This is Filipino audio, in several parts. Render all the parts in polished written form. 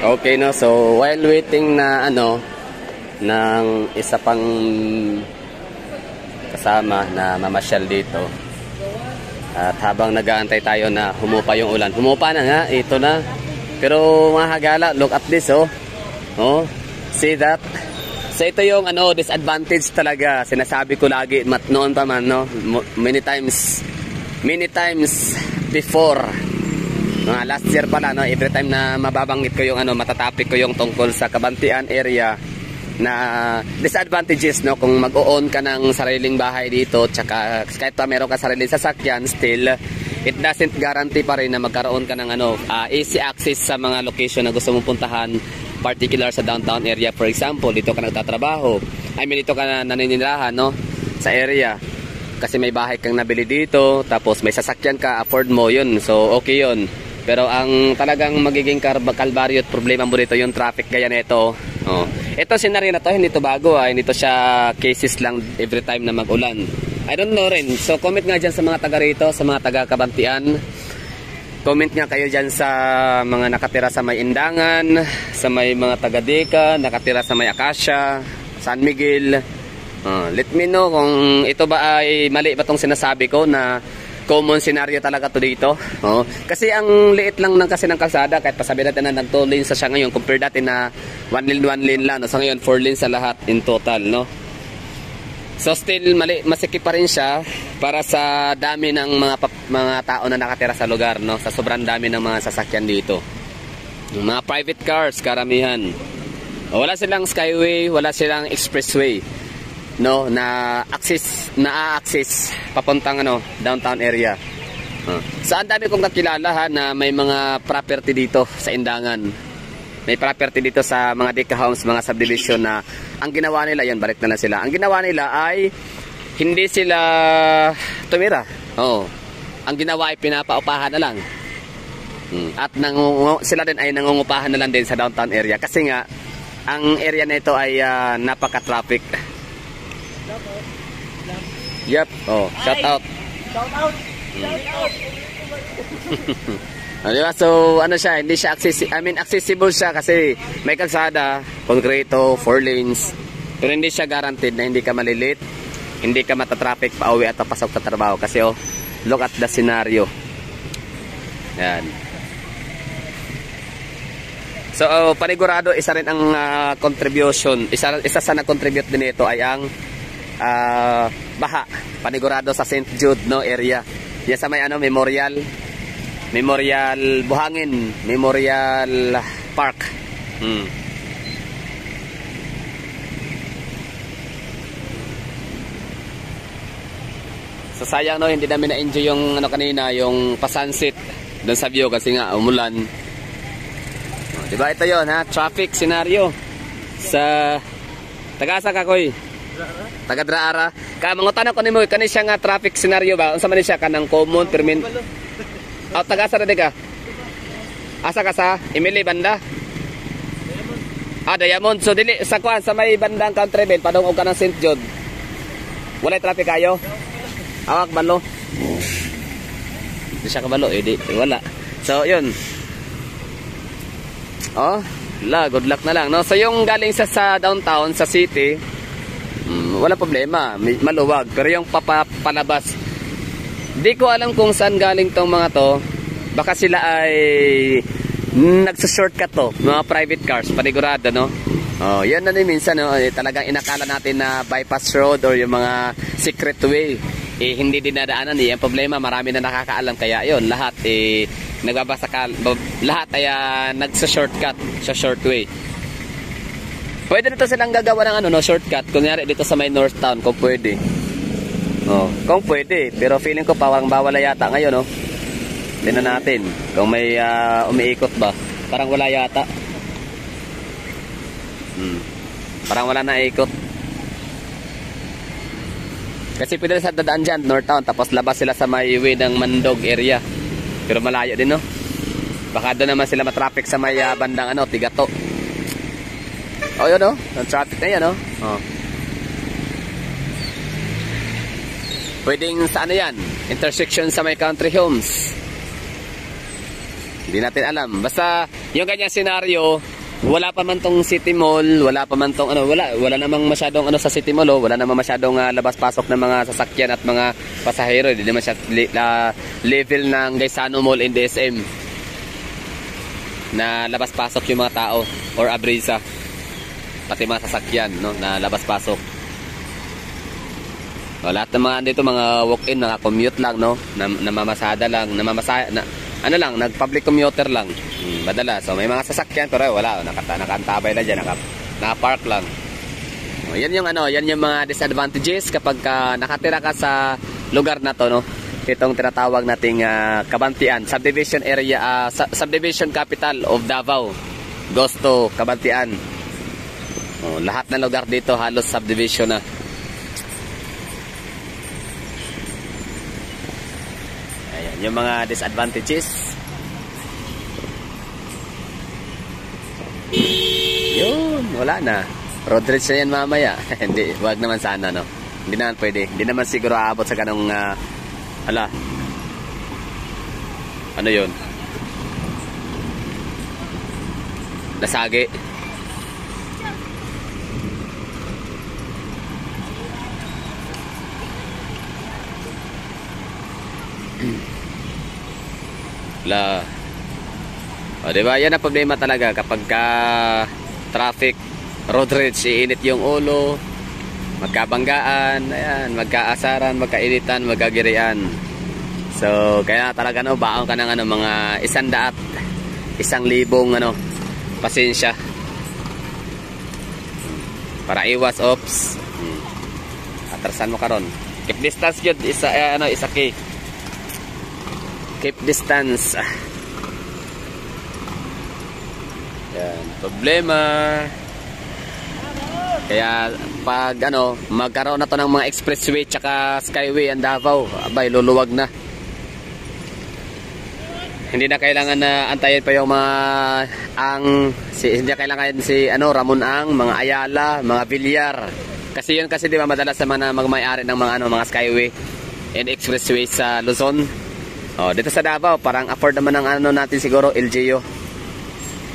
Okay, no? So, while waiting na ng isa pang kasama na mamasyal dito, at habang nag-aantay tayo na humupa yung ulan. Humupa na nga, ito na. Pero mga hagala, look at this, oh. Oh, see that? So ito yung disadvantage talaga. Sinasabi ko lagi, noon pa man, no? Many times before. Last year pala, no? Every time na mababanggit ko yung matatapik ko yung tungkol sa Kabantian area na disadvantages, no, kung mag-o-own ka ng sariling bahay dito, tsaka kahit pa meron ka sariling sasakyan, still it doesn't guarantee pa rin na magkaroon ka ng easy access sa mga location na gusto mong puntahan, particular sa downtown area. For example, dito ka nagtatrabaho, dito ka naninirahan, no, sa area kasi may bahay kang nabili dito, tapos may sasakyan ka, afford mo yun, so okay yun. Pero ang talagang magiging kalbaryo at problema mo dito yung traffic gaya nito. Oh. Ito scenario na to, hindi to bago, hindi to siya cases lang every time na mag-ulan. I don't know rin. So comment nga dyan sa mga taga rito, sa mga taga Kabantian. Comment nga kayo dyan sa mga nakatira sa may Indangan, sa may mga taga Deka, nakatira sa may Acacia, San Miguel. Let me know kung ito ba ay mali ba tong sinasabi ko na common scenario talaga to dito. Kasi ang liit lang kasi ng kalsada, kahit pasabi natin na nag-2 lanes sa siya ngayon, compare dati na 1 lane lang, no? So ngayon 4 lanes sa lahat in total, no? So still masikip pa rin siya para sa dami ng mga tao na nakatira sa lugar, no? Sa sobrang dami ng mga sasakyan dito. Yung mga private cars karamihan. Wala silang skyway, wala silang expressway, no, na access papuntang downtown area. So ang dami kong kakilala na may mga property dito sa Indangan. May property dito sa mga Deka homes, mga subdivision na ang ginawa nila, yan, balik na lang sila. Ang ginawa nila ay hindi sila tumira. Ang ginawa ay pinapaupahan na lang. At sila din ay nangungupahan na lang din sa downtown area kasi nga ang area na ito ay napaka-traffic. Yep. Shout out. Shout out. Diba? So siya, hindi siya accessible siya kasi may kalsada, konkreto, 4 lanes. Pero hindi siya guaranteed na hindi ka malilate, hindi ka matatraffic pa uwi at papasok sa trabaho kasi look at the scenario. Yan. So panigurado isa rin ang contribution, isa sa nag-contribute din ito ay ang baha, panigurado sa St. Jude, no, area. Yan sa may Memorial Buhangin, Memorial Park. So sayang, no, hindi namin na-enjoy yung kanina, yung pa-sunset doon sa view kasi nga umulan. Diba ito yon, traffic scenario sa Tagasa Kakoy, taga Draara. Mangutan ko nimo kani siya nga traffic scenario ba? Unsa man siya kanang common permin? Tagasa ra ka. Asa ka sa Emily banda? Diamond. So dili sa kuan sa may bandang Country Bell padung og kanang St. Jude. Wala traffic kayo? Awak balo. Di siya kabalo di wala. So yun. Good luck na lang, no? So yung galing sa downtown, sa city, wala problema, maluwag. Pero yung palabas, di ko alam kung saan galing tong mga to. Baka sila ay nagsa-shortcut to, mga private cars, panigurado, no? Yan na din minsan, no? Talagang inakala natin na bypass road or yung mga secret way, hindi dinadaanan. Ang problema, marami na nakakaalam, kaya yon lahat nagbabasa ka, lahat ay nagsa-shortcut sa short way. Pwede dito silang gagawa ng shortcut. Kunyari dito sa may North Town, kung pwede. Kung pwede. Pero feeling ko parang bawal yata ngayon, no? Tingnan natin kung may umiikot ba. Parang wala yata. Parang wala na ikot. Kasi pwede sa dadaan dyan, North Town, tapos labas sila sa may way ng Mandog area. Pero malayo din, no? Baka doon naman sila matraffic sa may bandang Tigato. Yun, no? Ang traffic na yan, no? Pwedeng sa yan? Intersection sa may Country Homes. Hindi natin alam. Basta yung ganyang senaryo, wala pa man tong City Mall, wala pa man tong ano, wala namang masyadong ano sa City Mall, oh. Wala namang masyadong labas-pasok ng mga sasakyan at mga pasahero. Hindi naman siya level ng Gaisano Mall in DSM na labas-pasok yung mga tao or Abrisa. Pati mga sasakyan, no, na labas-pasok. Lahat ng mga dito mga walk-in, mga commute lang, no, namamasada lang, ano lang, nag-public commuter lang. Badala. So may mga sasakyan pero wala, nakaantabay na diyan, naka-park lang. Yan yung ano, yan yung mga disadvantages kapag nakatira ka sa lugar na to, no. Itong tinatawag nating Cabantian, subdivision area, subdivision capital of Davao. Goes to Cabantian. Lahat ng lugar dito halos subdivision na. Ayan, yung mga disadvantages. Yun, wala na. Road rage na yan mamaya. Hindi, wag naman sana, no. Hindi naman pwede. Hindi naman siguro aabot sa ganong ala. Ano yun? Nasagi. La. O, diba? Yan ang problema talaga kapag traffic, road rage, iinit yung ulo, magkabanggaan, ayan, magkaasaran, magkainitan, magkagirian. So, kaya talaga no, baon ka ng ano, mga 100, 1,000 ano, pasensya. Para iwas ops. Atrasan mo karon. Keep distance yun, isa key. Keep distance. Yan, problema. Kaya pag ano, magkaroon na to ng mga expressway tsaka skyway ang Davao, abay luluwag na. Hindi na kailangan na antayin pa yung mga hindi na kailangan si Ramon Ang, mga Ayala, mga Villar. Kasi yun kasi di ba madalas naman na magmay-ari ng mga skyway and expressway sa Luzon. Dito sa Davao parang afford naman ng natin siguro LGU.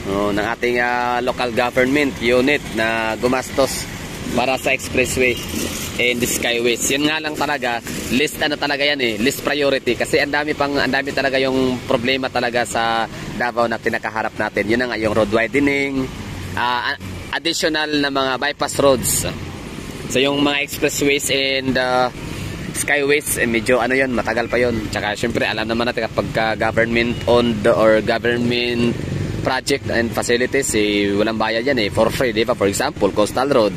Ng ating local government unit na gumastos para sa expressway and the skyways. Yan nga lang talaga, list talaga yan list priority kasi ang dami talaga yung problema talaga sa Davao na pinakaharap natin. Yun na nga yung road widening, additional na mga bypass roads. So yung mga expressways and skyways, medyo yun, matagal pa yun. Tsaka syempre alam naman natin kapag government owned or government project and facilities, walang bayad yan for free, di ba? For example, Coastal Road,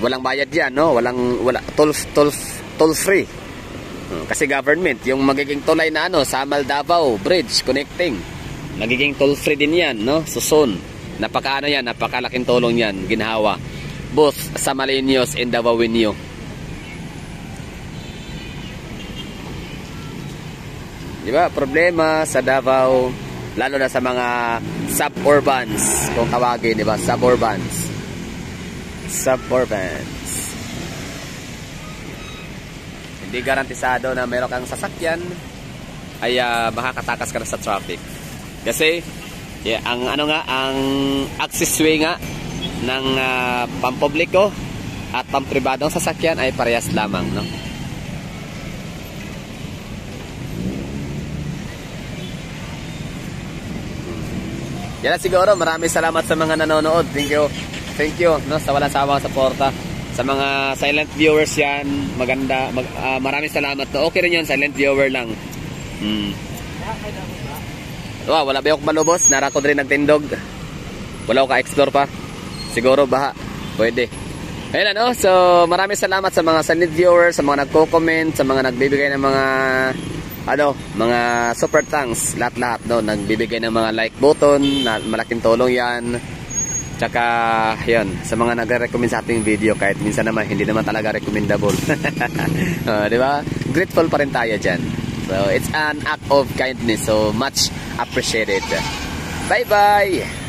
walang bayad yan, no? Wala toll free. Kasi government, yung magiging tulay na Samal Davao Bridge connecting, magiging toll free din yan, no? Susun. Napakalaking tulong yan, ginhawa. Both sa Malinos and Davaoenyo. Di ba? Problema sa Davao, lalo na sa mga suburbans, kung tawagin, di ba? Suburbans. Hindi garantisado na meron kang sasakyan ay makakatakas ka na sa traffic. Kasi ang access way nga ng pampubliko at pampribadong sasakyan ay parehas lamang, no? Yan siguro, maraming salamat sa mga nanonood. Thank you no, sa walang sawang suporta. Sa mga silent viewers yan, maganda. Maraming salamat. No? Okay rin yun, silent viewer lang. Wala ba yung malubos? Narakod rin nagtindog. Wala ko ka-explore pa. Siguro baha. Pwede. Ayun so maraming salamat sa mga silent viewers, sa mga nagko-comment, sa mga nagbibigay ng mga mga super thanks, lahat-lahat nagbibigay ng mga like button, malaking tulong yan. Tsaka yun, sa mga nagre-recommend sa ating video, kahit minsan naman hindi naman talaga recommendable. Di ba? Grateful pa rin tayo dyan. So it's an act of kindness, so much appreciated. Bye bye.